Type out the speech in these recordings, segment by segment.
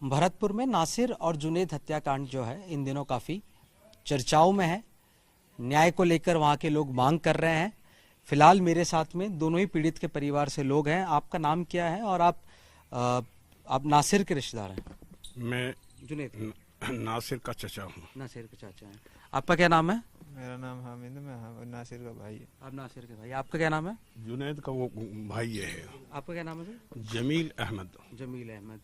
भरतपुर में नासिर और जुनैद हत्याकांड जो है इन दिनों काफी चर्चाओं में है। न्याय को लेकर वहां के लोग मांग कर रहे हैं। फिलहाल मेरे साथ में दोनों ही पीड़ित के परिवार से लोग हैं। आपका नाम क्या है और आप नासिर के रिश्तेदार हैं? मैं जुनैद नासिर का चचा हूँ। नासिर के चाचा हैं। आपका क्या नाम है? मेरा नाम हामिद, मैं नासिर का भाई है। आप नासिर के भाई। आपका क्या नाम है? जुनैद का वो भाई ये है। आपका क्या नाम है सर? जमील अहमद। जमील अहमद।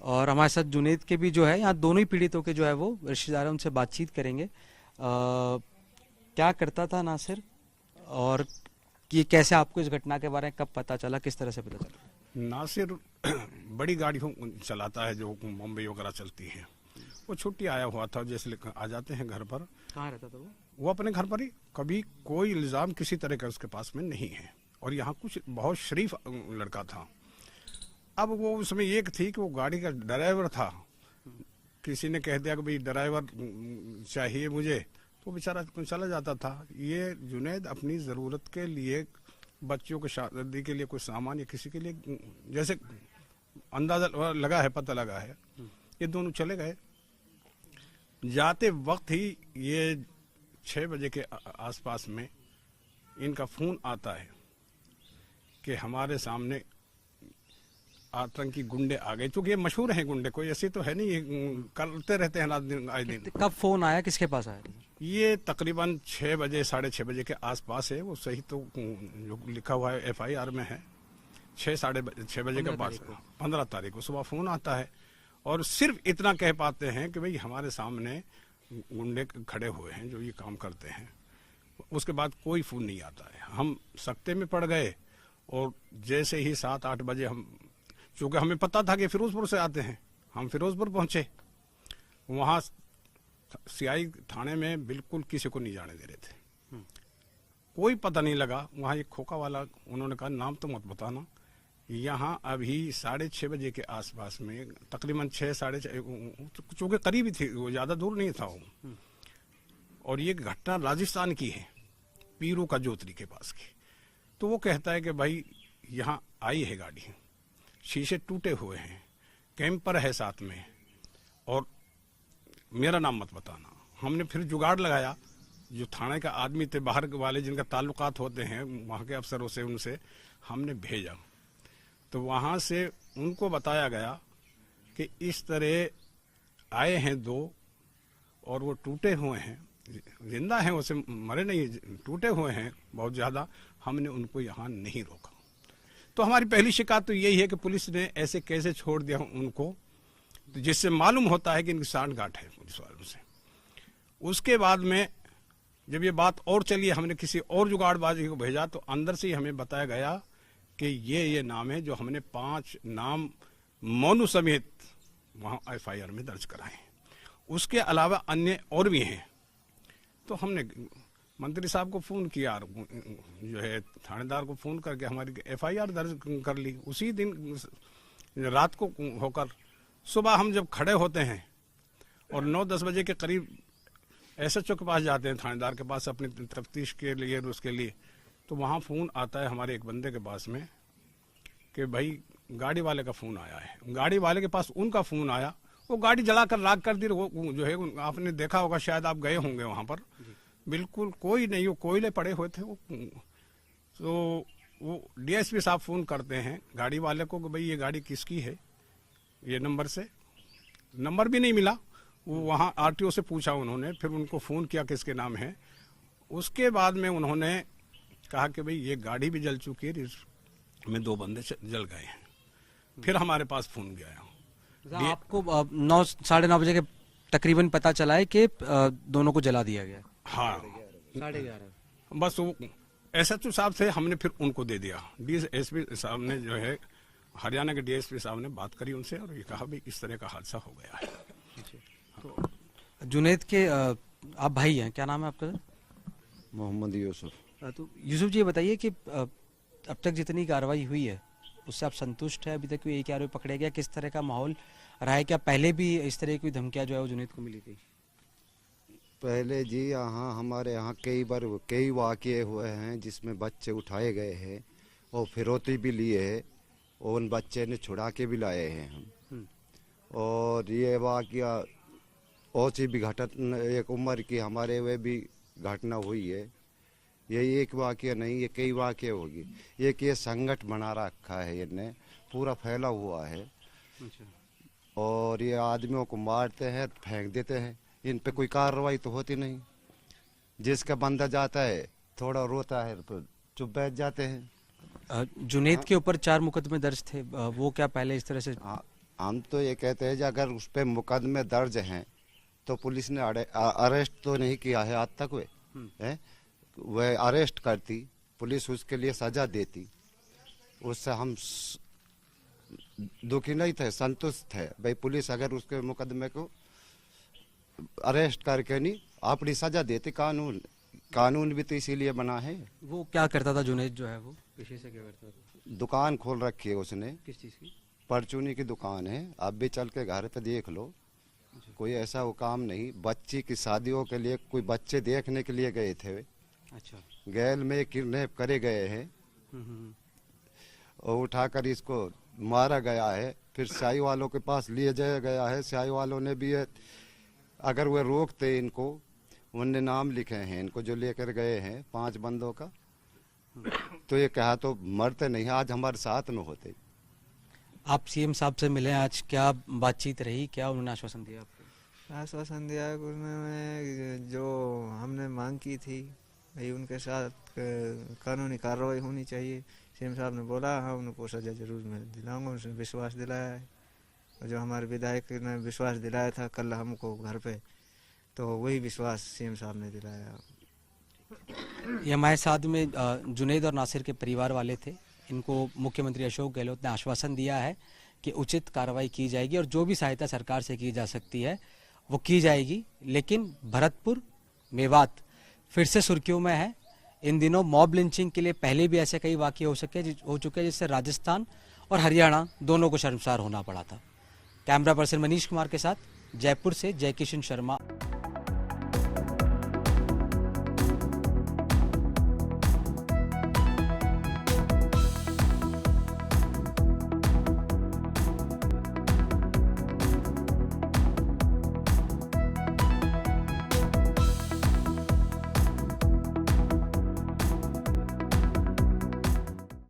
और हमारे साथ जुनैद के भी जो है, यहाँ दोनों ही पीड़ितों के जो है वो रिश्तेदार हैं, उनसे बातचीत करेंगे। क्या करता था नासिर और ये कैसे आपको इस घटना के बारे में कब पता चला, किस तरह से पता चला? नासिर बड़ी गाड़ी चलाता है जो मुंबई वगैरह चलती है। वो छुट्टी आया हुआ था, जैसे आ जाते हैं घर पर। कहाँ रहता था वो अपने घर पर ही। कभी कोई इल्जाम किसी तरह का उसके पास में नहीं है और यहाँ कुछ बहुत शरीफ लड़का था। अब वो उसमें एक थी कि वो गाड़ी का ड्राइवर था। किसी ने कह दिया कि भाई ड्राइवर चाहिए मुझे, तो बेचारा चला जाता था। ये जुनैद अपनी ज़रूरत के लिए, बच्चों की शादी के लिए, कोई सामान या किसी के लिए, जैसे अंदाजा लगा है, पता लगा है, ये दोनों चले गए। जाते वक्त ही ये 6 बजे के आसपास में इनका फोन आता है कि हमारे सामने आतंकी गुंडे आ गए। चूंकि ये मशहूर हैं गुंडे, कोई ऐसे तो है नहीं, ये करते रहते हैं आए दिन। कब फोन आया, किसके पास आया? ये तकरीबन 6 बजे 6:30 बजे के आसपास है। वो सही तो जो लिखा हुआ है FIR में है 6 बजे के पास, 15 तारीख को सुबह फोन आता है। और सिर्फ इतना कह पाते हैं कि भाई हमारे सामने गुंडे खड़े हुए हैं जो ये काम करते हैं। उसके बाद कोई फोन नहीं आता है। हम सख्ते में पड़ गए और जैसे ही 7-8 बजे हम, चूंकि हमें पता था कि फिरोजपुर से आते हैं, हम फिरोजपुर पहुंचे। वहां CI थाने में बिल्कुल किसी को नहीं जाने दे रहे थे। कोई पता नहीं लगा। वहां एक खोखा वाला, उन्होंने कहा नाम तो मत बताना। यहाँ अभी 6:30 बजे के आसपास में, तकरीबन 6-6:30, चूंकि करीब ही थी, वो ज्यादा दूर नहीं था वो। और ये घटना राजस्थान की है, पीरू का जोतरी के पास की। तो वो कहता है कि भाई यहाँ आई है गाड़ी, शीशे टूटे हुए हैं, कैंपर है साथ में, और मेरा नाम मत बताना। हमने फिर जुगाड़ लगाया। जो थाने का आदमी थे, बाहर वाले जिनका ताल्लुकात होते हैं वहाँ के अफसरों से, उनसे हमने भेजा। तो वहाँ से उनको बताया गया कि इस तरह आए हैं 2 और वो टूटे हुए हैं, जिंदा हैं, उसे मरे नहीं, टूटे हुए हैं बहुत ज़्यादा। हमने उनको यहाँ नहीं रोका। तो हमारी पहली शिकायत तो यही है कि पुलिस ने ऐसे कैसे छोड़ दिया उनको, जिससे मालूम होता है कि इनकी सांठगांठ है पुलिस वालों से। उसके बाद में जब ये बात और चली, हमने किसी और जुगाड़बाजी को भेजा, तो अंदर से ही हमें बताया गया कि ये नाम है, जो हमने 5 नाम मोनू समेत वहाँ FIR में दर्ज कराए हैं। उसके अलावा अन्य और भी हैं। तो हमने मंत्री साहब को फ़ोन किया, जो है थानेदार को फ़ोन करके हमारी FIR दर्ज कर ली। उसी दिन रात को होकर सुबह हम जब खड़े होते हैं और 9-10 बजे के करीब SHO के पास जाते हैं, थानेदार के पास, अपनी तफ्तीश के लिए, उसके लिए, तो वहाँ फ़ोन आता है हमारे एक बंदे के पास में कि भाई गाड़ी वाले का फ़ोन आया है। गाड़ी वाले के पास उनका फ़ोन आया। वो गाड़ी जलाकर राख कर दी। वो जो है, आपने देखा होगा, शायद आप गए होंगे वहाँ पर। बिल्कुल कोई नहीं, वो कोयले पड़े हुए थे वो। तो वो DSP साहब फ़ोन करते हैं गाड़ी वाले को कि भाई ये गाड़ी किसकी है, ये नंबर से। नंबर भी नहीं मिला। वो वहाँ RTO से पूछा उन्होंने, फिर उनको फ़ोन किया किसके नाम है। उसके बाद में उन्होंने कहा कि भाई ये गाड़ी भी जल चुकी है, इसमें 2 बंदे जल गए हैं। फिर हमारे पास फ़ोन गया। आपको 9-9:30 बजे के तकरीबन पता चला है कि दोनों को जला दिया गया? हाँ, 11:30। बस वो SHO साहब थे, हमने फिर उनको दे दिया। DSP साहब ने, जो है हरियाणा के DSP साहब ने बात करी उनसे और ये कहा भाई इस तरह का हादसा हो गया है। तो जुनैद के आप भाई हैं, क्या नाम है आपका? मोहम्मद यूसुफ। तो यूसुफ जी बताइए कि अब तक जितनी कार्रवाई हुई है उससे आप संतुष्ट है? अभी तक कोई एक आरोपी पकड़े गया? किस तरह का माहौल रहा है? क्या पहले भी इस तरह की धमकियां जो है वो जुनैद को मिली थी? पहले जी यहाँ हमारे यहाँ कई बार कई वाक़ये हुए हैं जिसमें बच्चे उठाए गए हैं और फिरौती भी लिए है और उन बच्चे ने छुड़ा के भी लाए हैं हम। और ये वाकया ओची भी घटना एक उम्र की हमारे वे भी घटना हुई है। ये एक वाकया नहीं, ये कई वाकये होगी। एक ये संगठ बना रखा है, इनने पूरा फैला हुआ है और ये आदमियों को मारते हैं, फेंक देते हैं। इन पे कोई कार्रवाई तो होती नहीं। जिसका बंदा जाता है थोड़ा रोता है तो चुप बैठ जाते हैं। जुनेद के ऊपर 4 मुकदमे दर्ज थे, वो क्या पहले इस तरह से? हम तो ये कहते हैं कि अगर उस पे मुकदमे दर्ज हैं तो पुलिस ने अरेस्ट तो नहीं किया है आज तक। वह अरेस्ट करती, पुलिस उसके लिए सजा देती, उससे हम दुखी नहीं थे, संतुष्ट थे। भाई पुलिस अगर उसके मुकदमे को अरेस्ट करके नहीं अपनी सजा देती। कानून भी तो इसीलिए बना है। वो क्या करता था जुनेद जो है, वो पेशे से क्या करता था? दुकान खोल रखी है उसने, किस चीज़ की? परचूनी की दुकान है। आप भी चल के घर पे देख लो, कोई ऐसा वो काम नहीं। बच्ची की शादियों के लिए कोई बच्चे देखने के लिए गए थे। अच्छा। गैल में किडनैप करे गए हैं और उठाकर इसको मारा गया है। फिर स्याही वालों के पास लिए जाया गया है। स्याही वालों ने भी अगर वे रोकते इनको, उनने नाम लिखे हैं इनको जो लेकर गए हैं 5 बंदों का, तो ये कहा तो मरते नहीं, आज हमारे साथ में होते। आप सीएम साहब से मिले आज, क्या बातचीत रही, क्या उन्होंने आश्वासन दिया आपको? आश्वासन दिया उन्होंने जो हमने मांग की थी, भाई उनके साथ कानूनी कार्रवाई होनी चाहिए। सीएम साहब ने बोला हाँ उनको सजा जरूर मैं दिलाऊंगा, उसने विश्वास दिलाया है। और जो हमारे विधायक ने विश्वास दिलाया था कल हमको घर पे, तो वही विश्वास सीएम साहब ने दिलाया। ये हमारे साथ में जुनेद और नासिर के परिवार वाले थे। इनको मुख्यमंत्री अशोक गहलोत ने आश्वासन दिया है कि उचित कार्रवाई की जाएगी और जो भी सहायता सरकार से की जा सकती है वो की जाएगी। लेकिन भरतपुर मेवात फिर से सुर्खियों में है। इन दिनों मॉब लिंचिंग के लिए पहले भी ऐसे कई वाकये हो चुके हैं जिससे राजस्थान और हरियाणा दोनों को शर्मसार होना पड़ा था। कैमरा पर्सन मनीष कुमार के साथ जयपुर से जय किशन शर्मा।